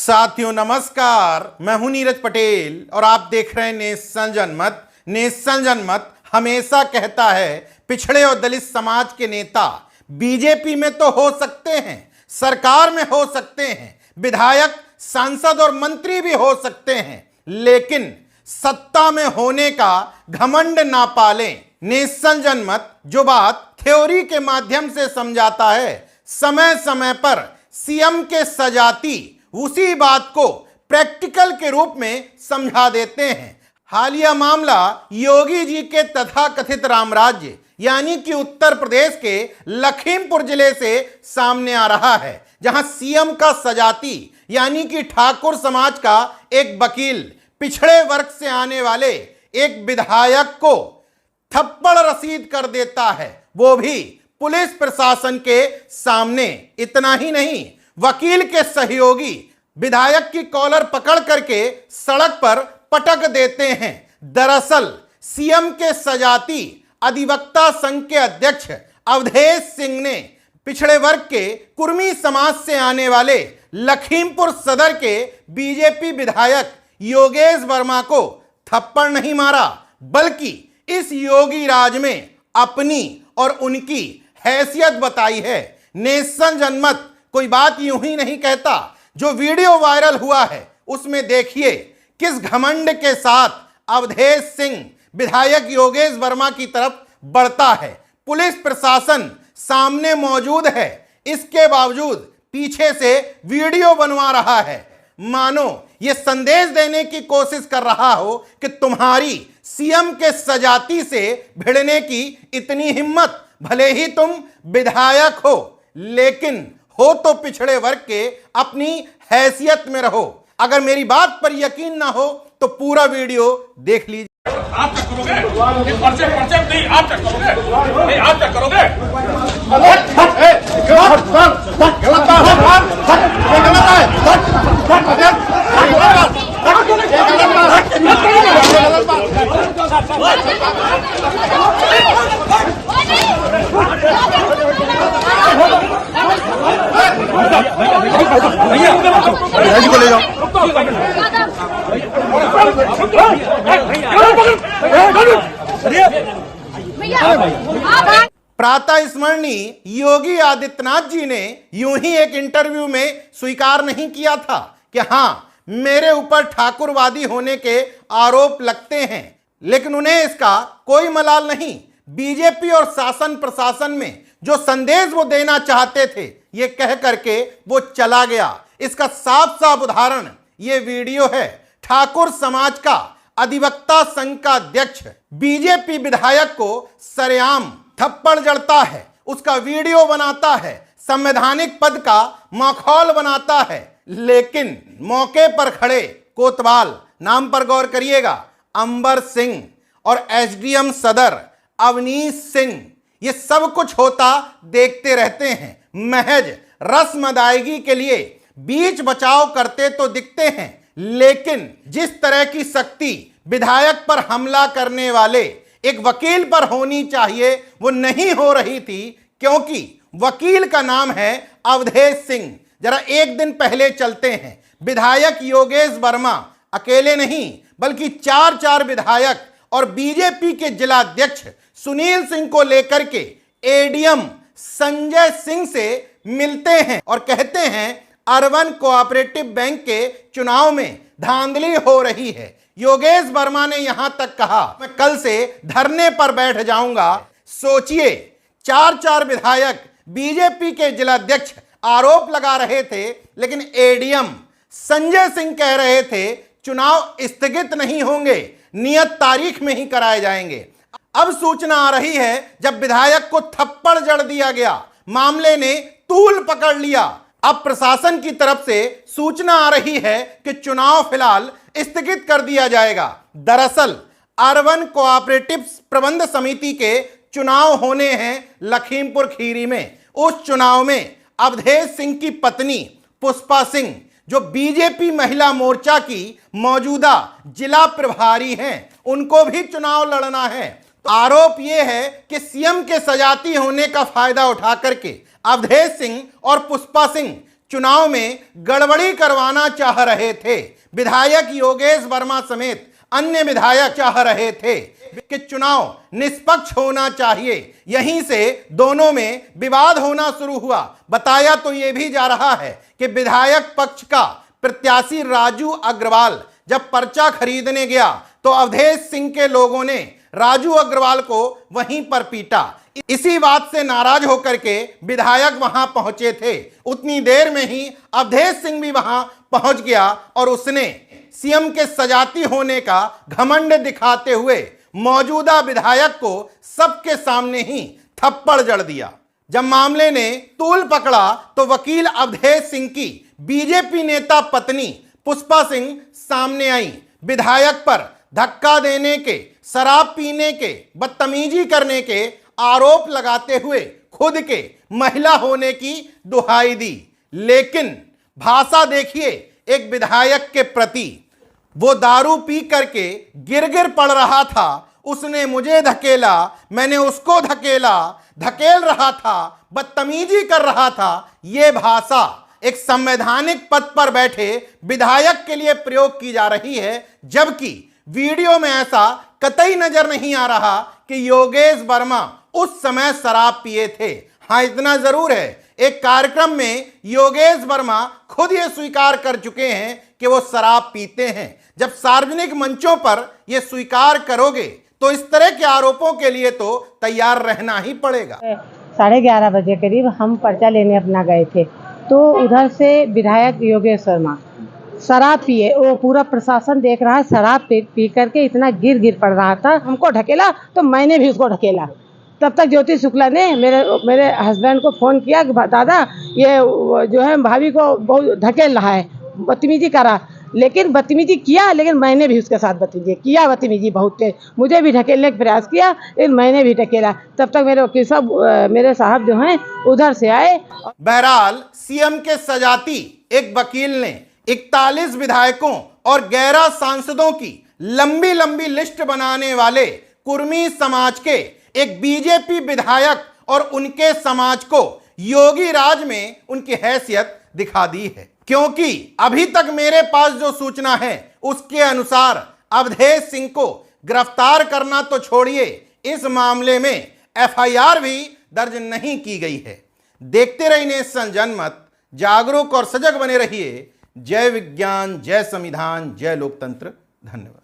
साथियों नमस्कार, मैं हूं नीरज पटेल और आप देख रहे हैं नेशन जनमत। नेशन जनमत हमेशा कहता है पिछड़े और दलित समाज के नेता बीजेपी में तो हो सकते हैं, सरकार में हो सकते हैं, विधायक, सांसद और मंत्री भी हो सकते हैं, लेकिन सत्ता में होने का घमंड ना पालें। नेशन जनमत जो बात थ्योरी के माध्यम से समझाता है, समय समय पर सीएम के सजाती उसी बात को प्रैक्टिकल के रूप में समझा देते हैं। हालिया मामला योगी जी के तथाकथित रामराज्य यानी कि उत्तर प्रदेश के लखीमपुर जिले से सामने आ रहा है, जहां सीएम का सजाती यानी कि ठाकुर समाज का एक वकील पिछड़े वर्ग से आने वाले एक विधायक को थप्पड़ रसीद कर देता है, वो भी पुलिस प्रशासन के सामने। इतना ही नहीं, वकील के सहयोगी विधायक की कॉलर पकड़ करके सड़क पर पटक देते हैं। दरअसल सीएम के सजाती अधिवक्ता संघ के अध्यक्ष अवधेश सिंह ने पिछड़े वर्ग के कुर्मी समाज से आने वाले लखीमपुर सदर के बीजेपी विधायक योगेश वर्मा को थप्पड़ नहीं मारा, बल्कि इस योगी राज में अपनी और उनकी हैसियत बताई है। नेशन जनमत कोई बात यूं ही नहीं कहता। जो वीडियो वायरल हुआ है उसमें देखिए किस घमंड के साथ अवधेश सिंह विधायक योगेश वर्मा की तरफ बढ़ता है। पुलिस प्रशासन सामने मौजूद है, इसके बावजूद पीछे से वीडियो बनवा रहा है, मानो ये संदेश देने की कोशिश कर रहा हो कि तुम्हारी सीएम के सजाती से भिड़ने की इतनी हिम्मत, भले ही तुम विधायक हो लेकिन हो तो पिछड़े वर्ग के, अपनी हैसियत में रहो। अगर मेरी बात पर यकीन ना हो तो पूरा वीडियो देख लीजिए। आप चेक करोगे? ये पर्चे नहीं, आप चेक करोगे? नहीं, आप चेक करोगे? प्रातः स्मरणीय योगी आदित्यनाथ जी ने यूं ही एक इंटरव्यू में स्वीकार नहीं किया था कि हां, मेरे ऊपर ठाकुरवादी होने के आरोप लगते हैं, लेकिन उन्हें इसका कोई मलाल नहीं। बीजेपी और शासन प्रशासन में जो संदेश वो देना चाहते थे, ये कह करके वो चला गया। इसका साफ साफ उदाहरण ये वीडियो है। ठाकुर समाज का अधिवक्ता संघ का अध्यक्ष बीजेपी विधायक को सरेआम थप्पड़ जड़ता है, उसका वीडियो बनाता है, संवैधानिक पद का माखौल बनाता है, लेकिन मौके पर खड़े कोतवाल, नाम पर गौर करिएगा, अंबर सिंह और एसडीएम सदर अवनीश सिंह, ये सब कुछ होता देखते रहते हैं। महज रस्म अदायगी के लिए बीच बचाव करते तो दिखते हैं, लेकिन जिस तरह की शक्ति विधायक पर हमला करने वाले एक वकील पर होनी चाहिए वो नहीं हो रही थी, क्योंकि वकील का नाम है अवधेश सिंह। जरा एक दिन पहले चलते हैं। विधायक योगेश वर्मा अकेले नहीं बल्कि चार विधायक और बीजेपी के जिला अध्यक्ष सुनील सिंह को लेकर के एडीएम संजय सिंह से मिलते हैं और कहते हैं अर्बन कोऑपरेटिव बैंक के चुनाव में धांधली हो रही है। योगेश वर्मा ने यहां तक कहा, मैं कल से धरने पर बैठ जाऊंगा। सोचिए, चार विधायक बीजेपी के जिला अध्यक्ष आरोप लगा रहे थे, लेकिन एडीएम संजय सिंह कह रहे थे चुनाव स्थगित नहीं होंगे, नियत तारीख में ही कराए जाएंगे। अब सूचना आ रही है जब विधायक को थप्पड़ जड़ दिया गया, मामले ने तूल पकड़ लिया। अब प्रशासन की तरफ से सूचना आ रही है कि चुनाव फिलहाल स्थगित कर दिया जाएगा। दरअसल अर्बन कोऑपरेटिव प्रबंध समिति के चुनाव होने हैं लखीमपुर खीरी में। उस चुनाव में अवधेश सिंह की पत्नी पुष्पा सिंह, जो बीजेपी महिला मोर्चा की मौजूदा जिला प्रभारी हैं, उनको भी चुनाव लड़ना है। तो आरोप यह है कि सीएम के सजाती होने का फायदा उठा करके अवधेश सिंह और पुष्पा सिंह चुनाव में गड़बड़ी करवाना चाह रहे थे। विधायक योगेश वर्मा समेत अन्य विधायक चाह रहे थे कि चुनाव निष्पक्ष होना चाहिए। यहीं से दोनों में विवाद होना शुरू हुआ। बताया तो यह भी जा रहा है कि विधायक पक्ष का प्रत्याशी राजू अग्रवाल जब पर्चा खरीदने गया तो अवधेश सिंह के लोगों ने राजू अग्रवाल को वहीं पर पीटा। इसी बात से नाराज होकर के विधायक वहां पहुंचे थे। उतनी देर में ही अवधेश सिंह भी वहां पहुंच गया और उसने सीएम के सजाती होने का घमंड दिखाते हुए मौजूदा विधायक को सबके सामने ही थप्पड़ जड़ दिया। जब मामले ने तूल पकड़ा तो वकील अवधेश सिंह की बीजेपी नेता पत्नी पुष्पा सिंह सामने आई। विधायक पर धक्का देने के, शराब पीने के, बदतमीजी करने के आरोप लगाते हुए खुद के महिला होने की दुहाई दी। लेकिन भाषा देखिए एक विधायक के प्रति। वो दारू पी करके गिर पड़ रहा था, उसने मुझे धकेला, मैंने उसको धकेला, धकेल रहा था, बदतमीजी कर रहा था। ये भाषा एक संवैधानिक पद पर बैठे विधायक के लिए प्रयोग की जा रही है, जबकि वीडियो में ऐसा कतई नजर नहीं आ रहा कि योगेश वर्मा उस समय शराब पिए थे। हाँ, इतना जरूर है, एक कार्यक्रम में योगेश वर्मा खुद ये स्वीकार कर चुके हैं कि वो शराब पीते हैं। जब सार्वजनिक मंचों पर ये स्वीकार करोगे तो इस तरह के आरोपों के लिए तो तैयार रहना ही पड़ेगा। 11:30 बजे करीब हम पर्चा लेने अपना गए थे तो उधर से विधायक योगेश वर्मा शराब पिए, वो पूरा प्रशासन देख रहा है, शराब पी करके इतना गिर पड़ रहा था। हमको ढकेला तो मैंने भी उसको ढकेला। तब तक ज्योति शुक्ला ने मेरे हस्बैंड को फ़ोन किया कि दादा ये जो है भाभी को बहुत धकेल रहा है, बदतमीजी करा। लेकिन बदतमीजी किया, लेकिन मैंने भी उसके साथ बदतमीजी किया, बदतमीजी बहुत तेज, मुझे भी ढकेलने का प्रयास किया, लेकिन मैंने भी ढकेला। तब तक मेरे वकील साहब, मेरे साहब जो हैं उधर से आए। बहरहाल सीएम के सजाती एक वकील ने 41 विधायकों और 11 सांसदों की लंबी लिस्ट बनाने वाले कुर्मी समाज के एक बीजेपी विधायक और उनके समाज को योगी राज में उनकी हैसियत दिखा दी है। क्योंकि अभी तक मेरे पास जो सूचना है उसके अनुसार अवधेश सिंह को गिरफ्तार करना तो छोड़िए, इस मामले में एफआईआर भी दर्ज नहीं की गई है। देखते रहिए नेशन जनमत, जागरूक और सजग बने रहिए। जय विज्ञान, जय संविधान, जय लोकतंत्र। धन्यवाद।